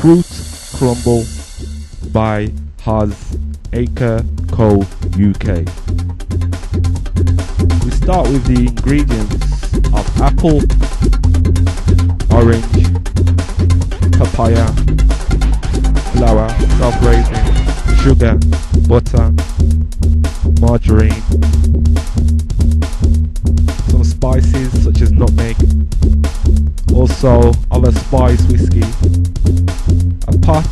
Fruit Crumble by Haz Acre Co. UK. We start with the ingredients of apple, orange, papaya, flour, self-raising, sugar, butter, margarine, some spices such as nutmeg, also other spice whisky, a pot,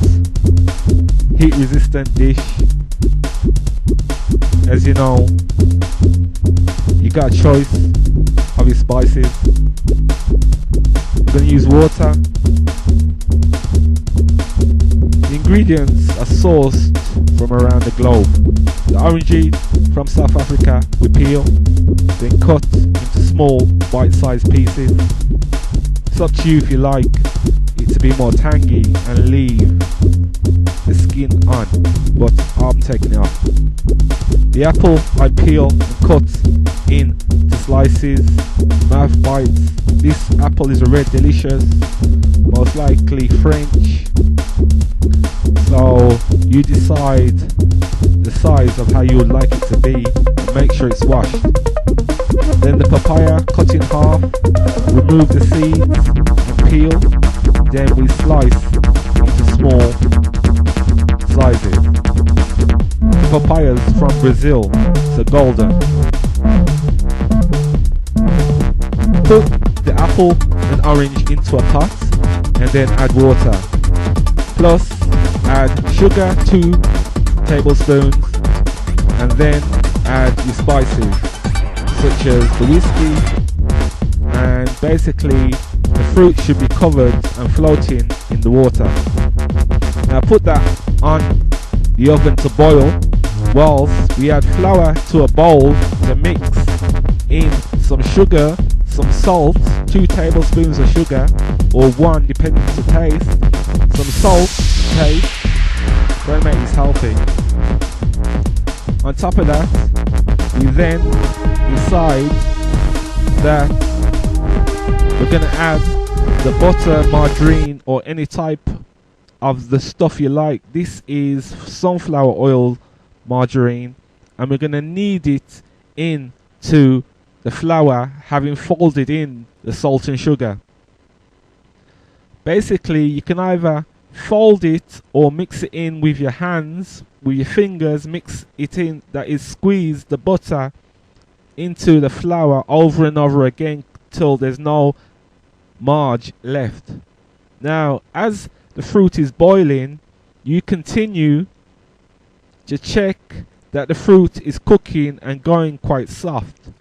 heat resistant dish. As you know, you got a choice of your spices. We're going to use water. The ingredients are sourced from around the globe. The orangey from South Africa we peel, then cut into small bite-sized pieces. It's up to you if you like it to be more tangy and leave the skin on, but I'm taking it off. The apple I peel and cut into slices, mouth bites. This apple is a red delicious, most likely French. So you decide the size of how you would like it to be and make sure it's washed. Then the papaya cut in half, remove the seeds and peel. Then we slice into small sizes. The papayas from Brazil, so golden. Put the apple and orange into a pot and then add water. Plus add sugar 2 tablespoons and then add your spices such as the whiskey, and basically the fruit should be covered and floating in the water. Now put that on the oven to boil whilst we add flour to a bowl to mix in some sugar, some salt, 2 tablespoons of sugar or 1 depending on the taste, some salt to taste, going to make this healthy. On top of that, we then decide that we're going to add the butter, margarine or any type of the stuff you like. This is sunflower oil margarine, and we're going to knead it into the flour, having folded in the salt and sugar. Basically you can either fold it or mix it in with your hands, with your fingers, mix it in, that is squeeze the butter into the flour over and over again till there's no marge left. Now as the fruit is boiling, you continue to check that the fruit is cooking and going quite soft.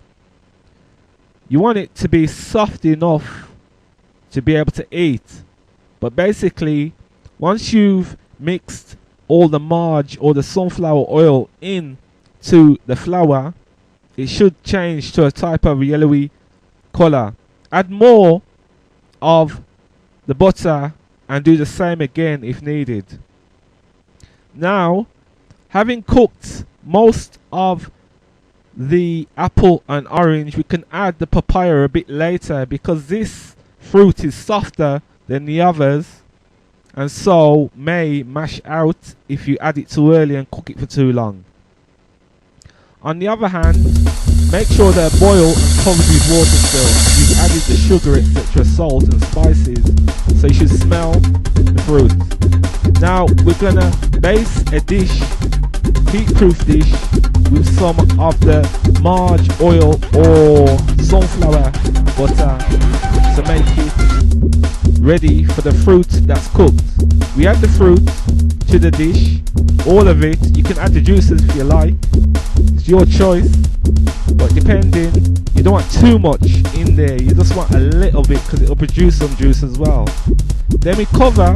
You want it to be soft enough to be able to eat, but basically once you've mixed all the marge or the sunflower oil into the flour, it should change to a type of yellowy color. Add more of the butter and do the same again if needed. Now, having cooked most of the apple and orange, we can add the papaya a bit later because this fruit is softer than the others and so may mash out if you add it too early and cook it for too long. On the other hand, make sure they're boiled and covered with water still. You've added the sugar, etc., salt and spices, so you should smell the fruit. Now we're gonna base a dish, heat-proof dish, with some of the marge oil or sunflower butter to make it ready for the fruit that's cooked. We add the fruit to the dish, all of it. You can add the juices if you like, it's your choice, but depending, you don't want too much in there, you just want a little bit because it will produce some juice as well. Then we cover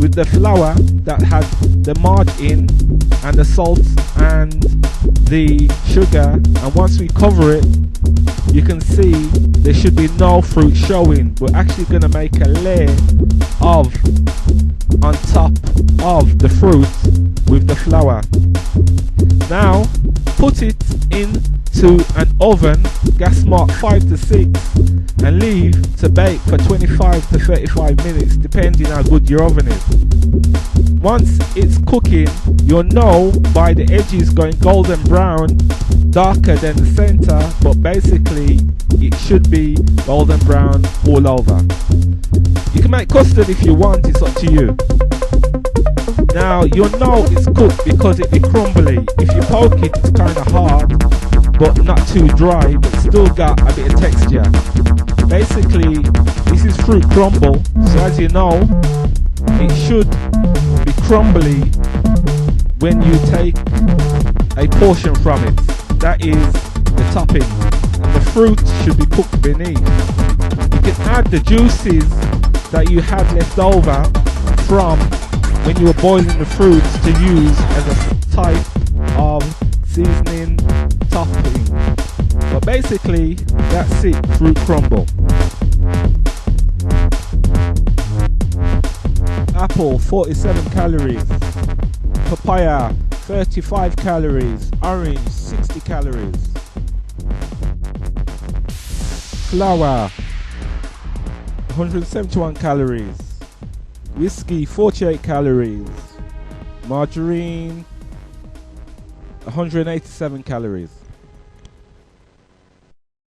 with the flour that had the marge in and the salt and the sugar, and once we cover it, you can see there should be no fruit showing. We're actually going to make a layer of on top of the fruit with the flour. Now put it into an oven, gas mark 5 to 6, and leave to bake for 25 to 35 minutes depending how good your oven is. Once it's cooking, you'll know by the edges going golden brown, darker than the center, but basically it should be golden brown all over. You can make custard if you want, it's up to you. Now you'll know it's cooked because it be crumbly. If you poke it, it's kind of hard, but not too dry, but still got a bit of texture. Basically, this is fruit crumble, so as you know, it should be crumbly when you take a portion from it. That is the topping, and the fruit should be cooked beneath. You can add the juices that you had left over from when you were boiling the fruits to use as a type of seasoning topping. But basically, that's it, fruit crumble. Apple, 47 calories. Papaya, 35 calories. Orange, 60 calories. Flour, 171 calories. Whisky, 48 calories. Margarine, 187 calories.